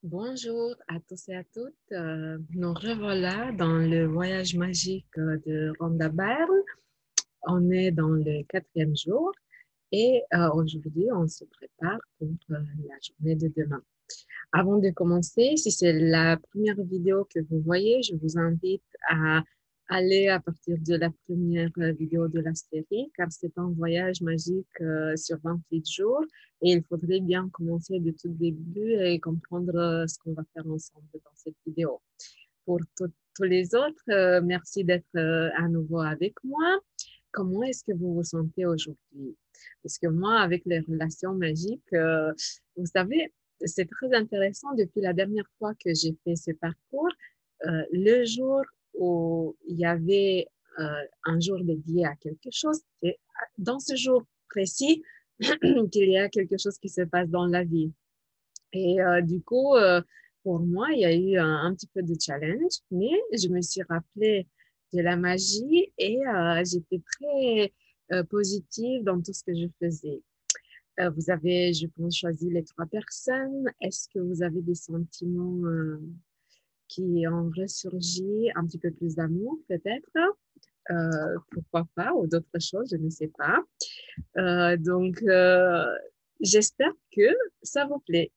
Bonjour à tous et à toutes. Nous revoilà dans le voyage magique de Rhonda Byrne. On est dans le quatrième jour et aujourd'hui, on se prépare pour la journée de demain. Avant de commencer, si c'est la première vidéo que vous voyez, je vous invite à aller à partir de la première vidéo de la série, car c'est un voyage magique sur 28 jours et il faudrait bien commencer de tout début et comprendre ce qu'on va faire ensemble dans cette vidéo. Pour tous les autres, merci d'être à nouveau avec moi. Comment est-ce que vous vous sentez aujourd'hui? Parce que moi, avec les relations magiques, vous savez, c'est très intéressant depuis la dernière fois que j'ai fait ce parcours. Le jour où il y avait un jour dédié à quelque chose, c'est dans ce jour précis qu'il y a quelque chose qui se passe dans la vie. Et du coup, pour moi, il y a eu un petit peu de challenge, mais je me suis rappelé de la magie et j'étais très positive dans tout ce que je faisais. Vous avez, je pense, choisi les trois personnes. Est-ce que vous avez des sentiments qui ont ressurgi, un petit peu plus d'amour peut-être? Pourquoi pas, ou d'autres choses, je ne sais pas. Donc, j'espère que ça vous plaît.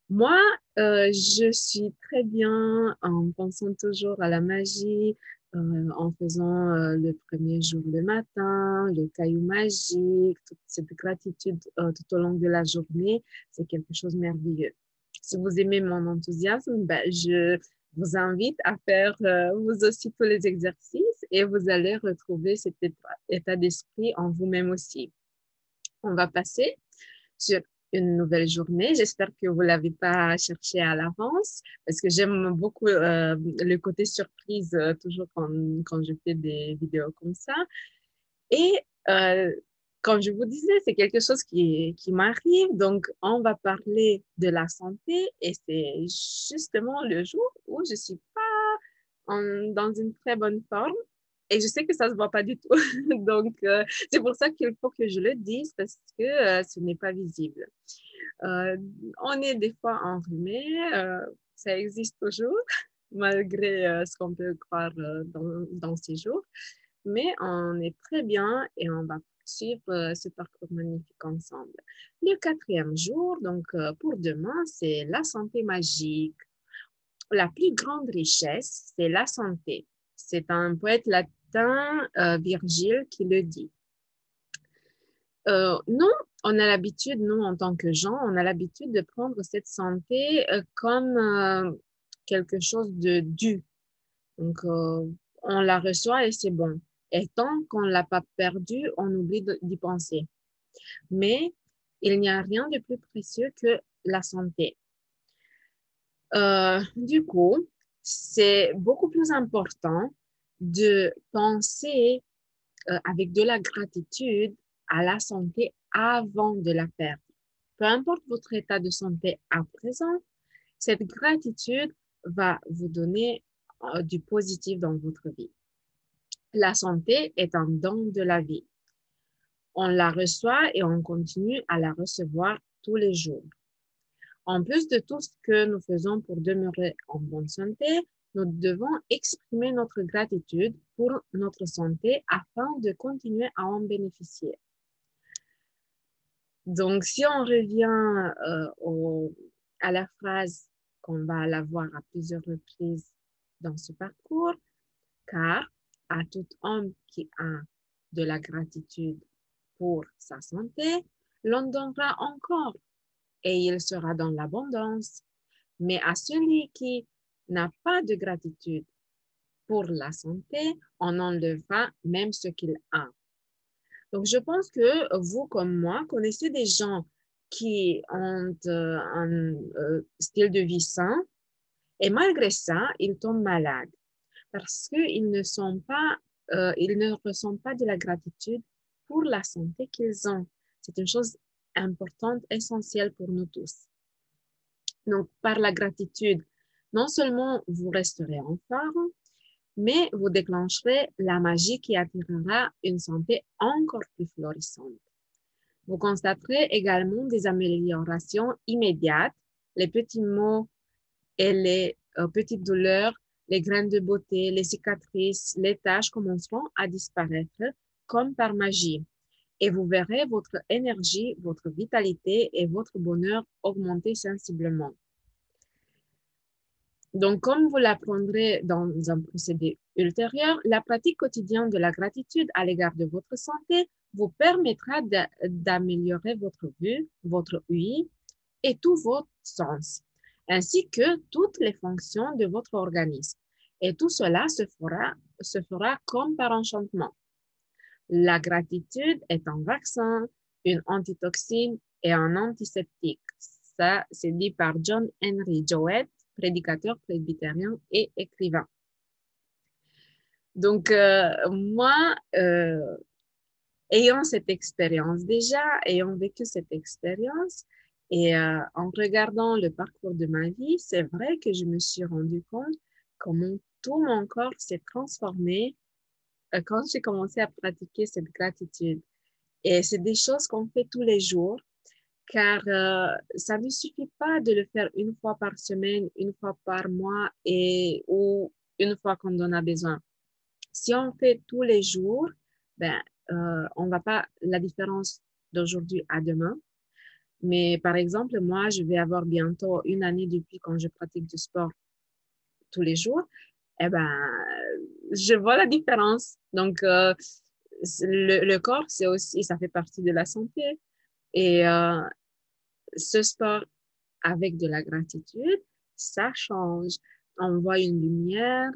Moi, je suis très bien en pensant toujours à la magie, en faisant le premier jour le matin, le caillou magique, toute cette gratitude tout au long de la journée, c'est quelque chose de merveilleux. Si vous aimez mon enthousiasme, ben, je vous invite à faire vous aussi tous les exercices et vous allez retrouver cet état d'esprit en vous-même aussi. On va passer sur une nouvelle journée. J'espère que vous ne l'avez pas cherché à l'avance parce que j'aime beaucoup le côté surprise toujours quand je fais des vidéos comme ça. Et comme je vous disais, c'est quelque chose qui m'arrive. Donc, on va parler de la santé et c'est justement le jour où je ne suis pas dans une très bonne forme. Et je sais que ça ne se voit pas du tout. Donc, c'est pour ça qu'il faut que je le dise parce que ce n'est pas visible. Euh, on est des fois enrhumé, ça existe toujours, malgré ce qu'on peut croire dans ces jours. Mais on est très bien et on va suivre ce parcours magnifique ensemble. Le quatrième jour, donc pour demain, c'est la santé magique. La plus grande richesse, c'est la santé. C'est un poète latin, Virgile, qui le dit. Nous, on a l'habitude, nous, en tant que gens, on a l'habitude de prendre cette santé comme quelque chose de dû. Donc, on la reçoit et c'est bon. Et tant qu'on ne l'a pas perdue, on oublie d'y penser. Mais il n'y a rien de plus précieux que la santé. Du coup, c'est beaucoup plus important de penser avec de la gratitude à la santé avant de la perdre. Peu importe votre état de santé à présent, cette gratitude va vous donner du positif dans votre vie. La santé est un don de la vie. On la reçoit et on continue à la recevoir tous les jours. En plus de tout ce que nous faisons pour demeurer en bonne santé, nous devons exprimer notre gratitude pour notre santé afin de continuer à en bénéficier. Donc, si on revient à la phrase qu'on va la voir à plusieurs reprises dans ce parcours, car à tout homme qui a de la gratitude pour sa santé, l'on donnera encore et il sera dans l'abondance. Mais à celui qui n'a pas de gratitude pour la santé, on enlèvera même ce qu'il a. Donc, je pense que vous, comme moi, connaissez des gens qui ont un style de vie sain et malgré ça, ils tombent malades parce qu'ils ne sont pas, ils ne ressentent pas de la gratitude pour la santé qu'ils ont. C'est une chose importante, essentielle pour nous tous. Donc, par la gratitude, non seulement vous resterez en forme, mais vous déclencherez la magie qui attirera une santé encore plus florissante. Vous constaterez également des améliorations immédiates. Les petits mots et les petites douleurs, les graines de beauté, les cicatrices, les taches commenceront à disparaître comme par magie. Et vous verrez votre énergie, votre vitalité et votre bonheur augmenter sensiblement. Donc, comme vous l'apprendrez dans un procédé ultérieur, la pratique quotidienne de la gratitude à l'égard de votre santé vous permettra d'améliorer votre vue, votre ouïe et tous vos sens, ainsi que toutes les fonctions de votre organisme. Et tout cela se fera comme par enchantement. La gratitude est un vaccin, une antitoxine et un antiseptique. Ça, c'est dit par John Henry Jowett, prédicateur presbytérien et écrivain. Donc, moi, ayant cette expérience déjà, ayant vécu cette expérience, et en regardant le parcours de ma vie, c'est vrai que je me suis rendu compte comment tout mon corps s'est transformé quand j'ai commencé à pratiquer cette gratitude. Et c'est des choses qu'on fait tous les jours, car ça ne suffit pas de le faire une fois par semaine, une fois par mois ou une fois qu'on en a besoin. Si on fait tous les jours, ben, on ne va pas la différence d'aujourd'hui à demain. Mais par exemple, moi, je vais avoir bientôt une année depuis quand je pratique du sport tous les jours. Eh ben, je vois la différence. Donc, le corps, c'est aussi, ça fait partie de la santé. Et ce sport avec de la gratitude, ça change. On voit une lumière,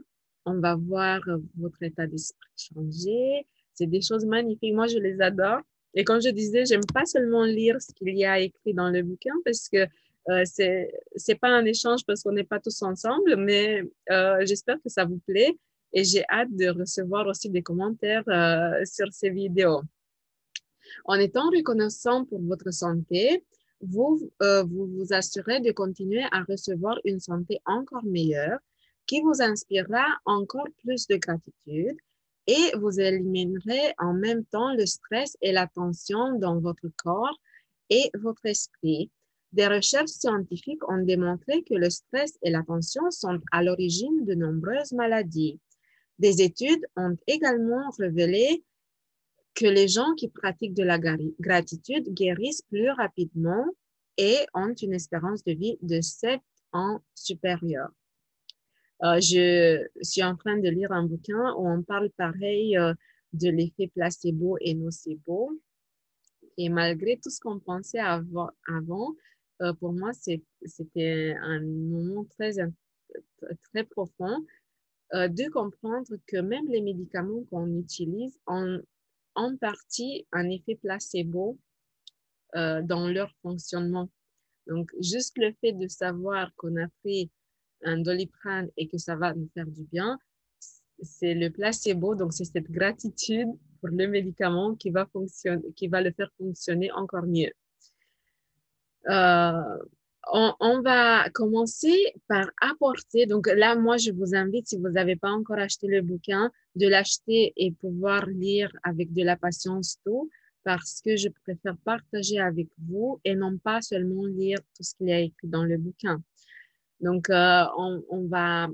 on va voir votre état d'esprit changer. C'est des choses magnifiques. Moi, je les adore. Et comme je disais, j'aime pas seulement lire ce qu'il y a écrit dans le bouquin parce que c'est pas un échange parce qu'on n'est pas tous ensemble, mais j'espère que ça vous plaît et j'ai hâte de recevoir aussi des commentaires sur ces vidéos. En étant reconnaissant pour votre santé, vous vous assurez de continuer à recevoir une santé encore meilleure qui vous inspirera encore plus de gratitude et vous éliminerez en même temps le stress et la tension dans votre corps et votre esprit. Des recherches scientifiques ont démontré que le stress et la tension sont à l'origine de nombreuses maladies. Des études ont également révélé que les gens qui pratiquent de la gratitude guérissent plus rapidement et ont une espérance de vie de 7 ans supérieure. Je suis en train de lire un bouquin où on parle pareil de l'effet placebo et nocebo. Et malgré tout ce qu'on pensait avant pour moi, c'était un moment très profond de comprendre que même les médicaments qu'on utilise ont en partie un effet placebo dans leur fonctionnement. Donc, juste le fait de savoir qu'on a pris un Doliprane et que ça va nous faire du bien, c'est le placebo, donc c'est cette gratitude pour le médicament qui va le faire fonctionner encore mieux. Euh, on va commencer par apporter. Donc là, moi, je vous invite, si vous n'avez pas encore acheté le bouquin, de l'acheter et pouvoir lire avec de la patience tout, parce que je préfère partager avec vous et non pas seulement lire tout ce qu'il y a écrit dans le bouquin. Donc, on va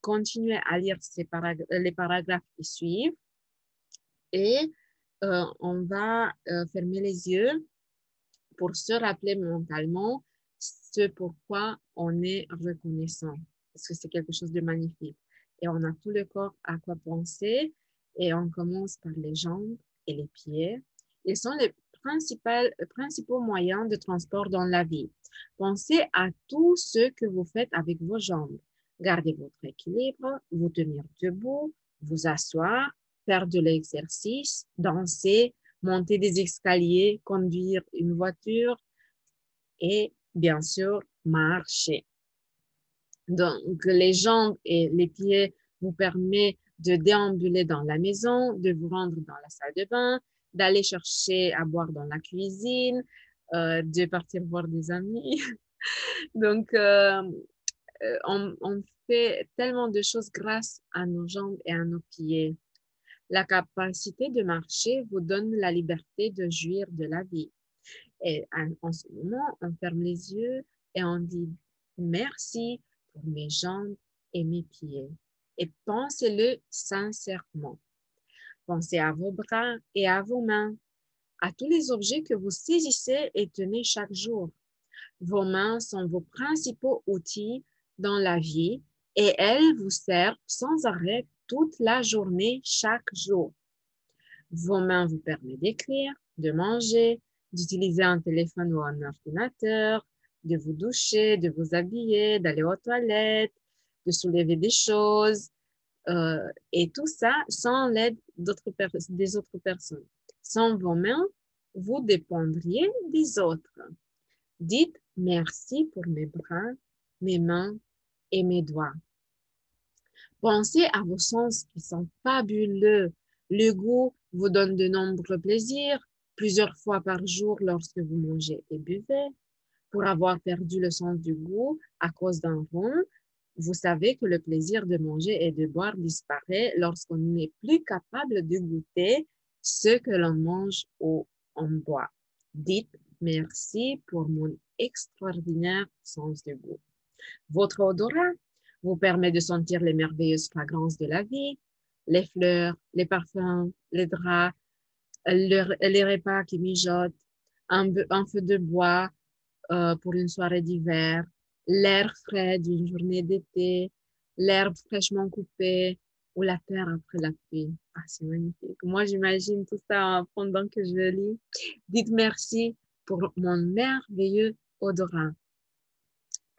continuer à lire les paragraphes qui suivent et on va fermer les yeux pour se rappeler mentalement ce pourquoi on est reconnaissant, parce que c'est quelque chose de magnifique. Et on a tout le corps à quoi penser, et on commence par les jambes et les pieds. Ils sont les principaux moyens de transport dans la vie. Pensez à tout ce que vous faites avec vos jambes. Gardez votre équilibre, vous tenir debout, vous asseoir, faire de l'exercice, danser, monter des escaliers, conduire une voiture et bien sûr marcher. Donc les jambes et les pieds vous permettent de déambuler dans la maison, de vous rendre dans la salle de bain, d'aller chercher à boire dans la cuisine, de partir voir des amis. Donc on fait tellement de choses grâce à nos jambes et à nos pieds. La capacité de marcher vous donne la liberté de jouir de la vie. Et en ce moment, on ferme les yeux et on dit merci pour mes jambes et mes pieds. Et pensez-le sincèrement. Pensez à vos bras et à vos mains, à tous les objets que vous saisissez et tenez chaque jour. Vos mains sont vos principaux outils dans la vie et elles vous servent sans arrêt toute la journée, chaque jour. Vos mains vous permettent d'écrire, de manger, d'utiliser un téléphone ou un ordinateur, de vous doucher, de vous habiller, d'aller aux toilettes, de soulever des choses, et tout ça sans l'aide des autres personnes. Sans vos mains, vous dépendriez des autres. Dites merci pour mes bras, mes mains et mes doigts. Pensez à vos sens qui sont fabuleux. Le goût vous donne de nombreux plaisirs, plusieurs fois par jour lorsque vous mangez et buvez. Pour avoir perdu le sens du goût à cause d'un rhume, vous savez que le plaisir de manger et de boire disparaît lorsqu'on n'est plus capable de goûter ce que l'on mange ou on boit. Dites merci pour mon extraordinaire sens du goût. Votre odorat vous permet de sentir les merveilleuses fragrances de la vie, les fleurs, les parfums, les draps, les repas qui mijotent, un feu de bois pour une soirée d'hiver, l'air frais d'une journée d'été, l'herbe fraîchement coupée ou la terre après la pluie. Ah, c'est magnifique. Moi, j'imagine tout ça pendant que je lis. Dites merci pour mon merveilleux odorat.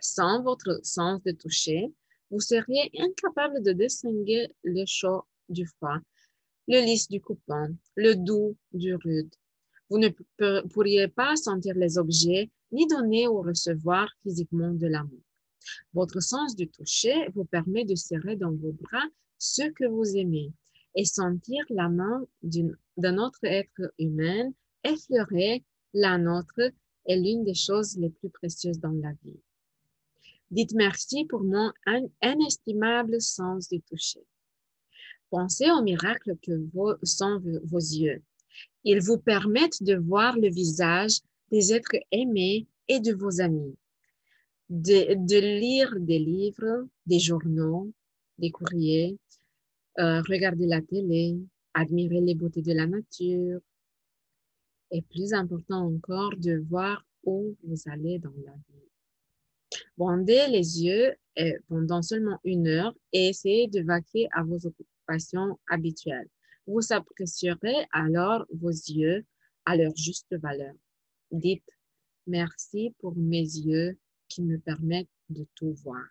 Sans votre sens de toucher, vous seriez incapable de distinguer le chaud du froid, le lisse du coupant, le doux du rude. Vous ne pourriez pas sentir les objets ni donner ou recevoir physiquement de l'amour. Votre sens du toucher vous permet de serrer dans vos bras ce que vous aimez et sentir la main d'un autre être humain effleurer la nôtre est l'une des choses les plus précieuses dans la vie. Dites merci pour mon inestimable sens du toucher. Pensez au miracle que sont vos yeux. Ils vous permettent de voir le visage des êtres aimés et de vos amis, de lire des livres, des journaux, des courriers, regarder la télé, admirer les beautés de la nature et plus important encore, de voir où vous allez dans la vie. Bandez les yeux pendant seulement 1 heure et essayez de vaquer à vos occupations habituelles. Vous apprécierez alors vos yeux à leur juste valeur. Dites merci pour mes yeux qui me permettent de tout voir.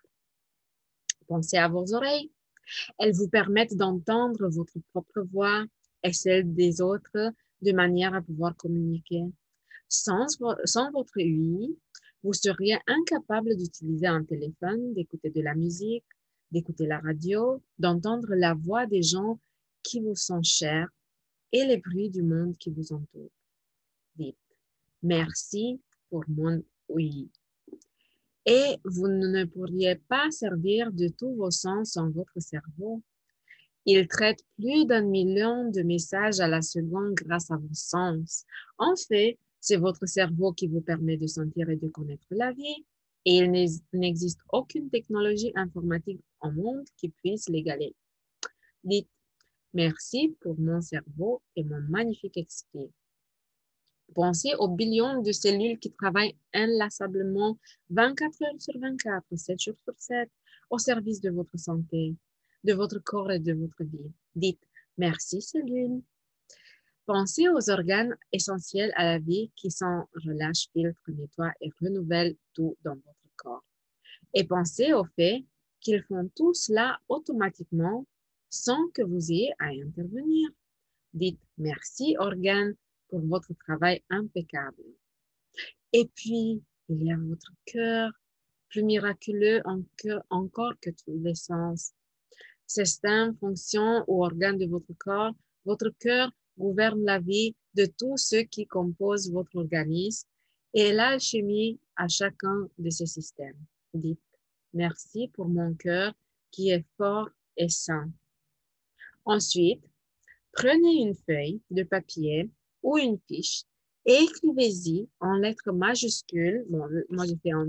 Pensez à vos oreilles. Elles vous permettent d'entendre votre propre voix et celle des autres de manière à pouvoir communiquer. Sans votre ouïe, vous seriez incapable d'utiliser un téléphone, d'écouter de la musique, d'écouter la radio, d'entendre la voix des gens qui vous sont chers et les bruits du monde qui vous entoure. Dites merci pour mon ouïe. Et vous ne pourriez pas servir de tous vos sens sans votre cerveau. Il traite plus d'1 million de messages à la seconde grâce à vos sens. En fait, c'est votre cerveau qui vous permet de sentir et de connaître la vie. Et il n'existe aucune technologie informatique au monde qui puisse l'égaler. Dites merci pour mon cerveau et mon magnifique esprit. Pensez aux billions de cellules qui travaillent inlassablement 24 heures sur 24, 7 jours sur 7, au service de votre santé, de votre corps et de votre vie. Dites merci cellules. Pensez aux organes essentiels à la vie qui sont relâchent, filtrent, nettoient et renouvellent tout dans votre corps. Et pensez au fait qu'ils font tout cela automatiquement sans que vous ayez à intervenir. Dites merci organes pour votre travail impeccable. Et puis, il y a votre cœur, plus miraculeux encore que tous les sens. Système, fonction ou organe de votre corps, votre cœur gouverne la vie de tous ceux qui composent votre organisme et l'alchimie à chacun de ces systèmes. Dites merci pour mon cœur qui est fort et sain. Ensuite, prenez une feuille de papier ou une fiche et écrivez-y en lettres majuscules, bon, moi j'ai fait en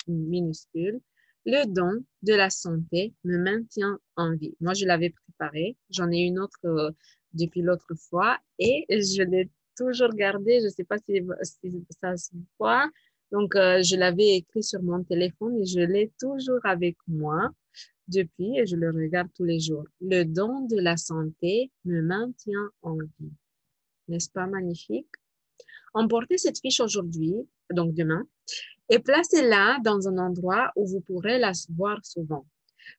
minuscule, Le don de la santé me maintient en vie. Moi, je l'avais préparé. J'en ai une autre depuis l'autre fois et je l'ai toujours gardée. Je ne sais pas si ça se voit. Donc, je l'avais écrit sur mon téléphone et je l'ai toujours avec moi depuis et je le regarde tous les jours. Le don de la santé me maintient en vie. N'est-ce pas magnifique? Emportez cette fiche aujourd'hui, donc demain, et placez-la dans un endroit où vous pourrez la voir souvent.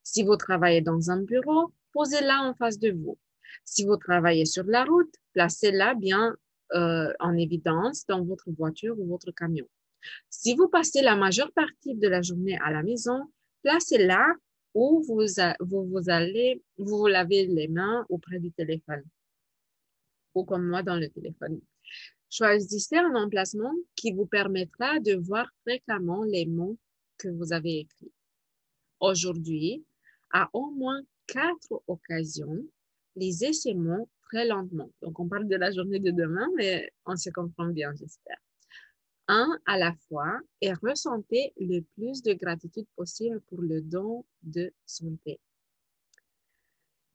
Si vous travaillez dans un bureau, posez-la en face de vous. Si vous travaillez sur la route, placez-la bien en évidence dans votre voiture ou votre camion. Si vous passez la majeure partie de la journée à la maison, placez-la où vous lavez les mains auprès du téléphone ou comme moi dans le téléphone. Choisissez un emplacement qui vous permettra de voir fréquemment les mots que vous avez écrits. Aujourd'hui, à au moins 4 occasions, lisez ces mots très lentement. Donc, on parle de la journée de demain, mais on se comprend bien, j'espère. Un à la fois et ressentez le plus de gratitude possible pour le don de santé.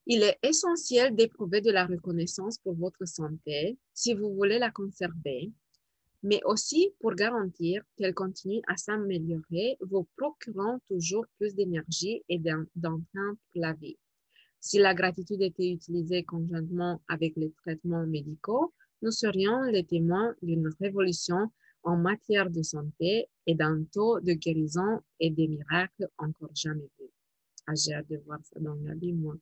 Il est essentiel d'éprouver de la reconnaissance pour votre santé si vous voulez la conserver, mais aussi pour garantir qu'elle continue à s'améliorer, vous procurant toujours plus d'énergie et d'entrain pour la vie. Si la gratitude était utilisée conjointement avec les traitements médicaux, nous serions les témoins d'une révolution en matière de santé et d'un taux de guérison et des miracles encore jamais vus. Ah, j'ai hâte de voir ça dans la vie, moi.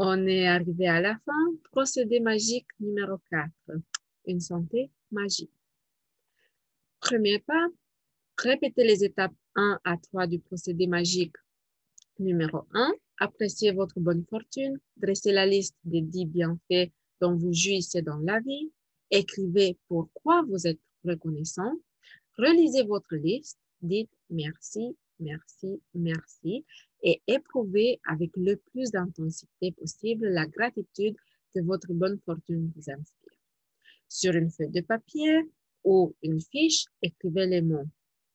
On est arrivé à la fin. Procédé magique numéro 4. Une santé magique. Premier pas, répétez les étapes 1 à 3 du procédé magique numéro 1. Appréciez votre bonne fortune. Dressez la liste des 10 bienfaits dont vous jouissez dans la vie. Écrivez pourquoi vous êtes reconnaissant. Relisez votre liste. Dites merci, merci, merci et éprouvez avec le plus d'intensité possible la gratitude que votre bonne fortune vous inspire. Sur une feuille de papier ou une fiche, écrivez les mots.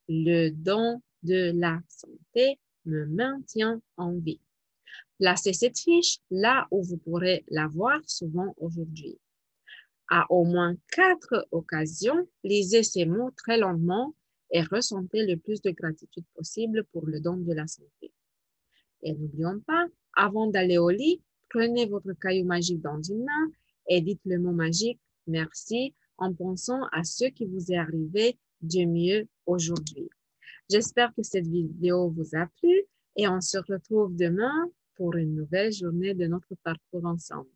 Le don de la santé me maintient en vie. Placez cette fiche là où vous pourrez la voir souvent aujourd'hui. À au moins 4 occasions, lisez ces mots très lentement et ressentez le plus de gratitude possible pour le don de la santé. Et n'oublions pas, avant d'aller au lit, prenez votre caillou magique dans une main et dites le mot magique « Merci » en pensant à ce qui vous est arrivé de mieux aujourd'hui. J'espère que cette vidéo vous a plu et on se retrouve demain pour une nouvelle journée de notre parcours ensemble.